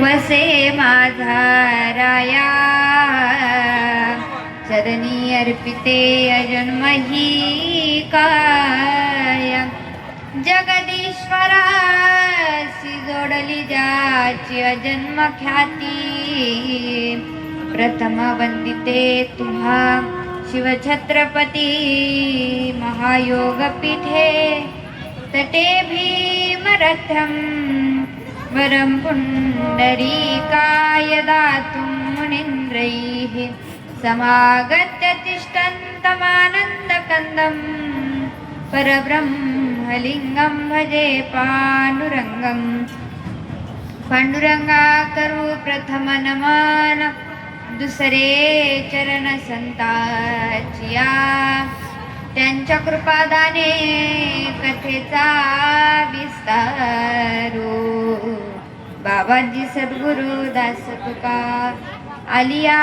वसे माझा राया चरणी अर्पिते अजन्मही काया जगदीश्वरासी जोडली ज्याची अजन्म ख्याती प्रथम वंदिते तुम्हा शिवछत्रपती महायोग पीठे तटे भीमरथं वरं पुण्डरीकाय दातुं मुनीन्द्रैः समागत्य तिष्ठन्तमानन्दकन्दं परब्रह्मलिङ्गं भजे पाण्डुरङ्गं पांडुरंगा करू प्रथम नमन दुसरे चरण संताचिया त्यांच्या कृपादाने कथेचा विस्तारो बाबाजी सद्गुरु दास तुका आलिया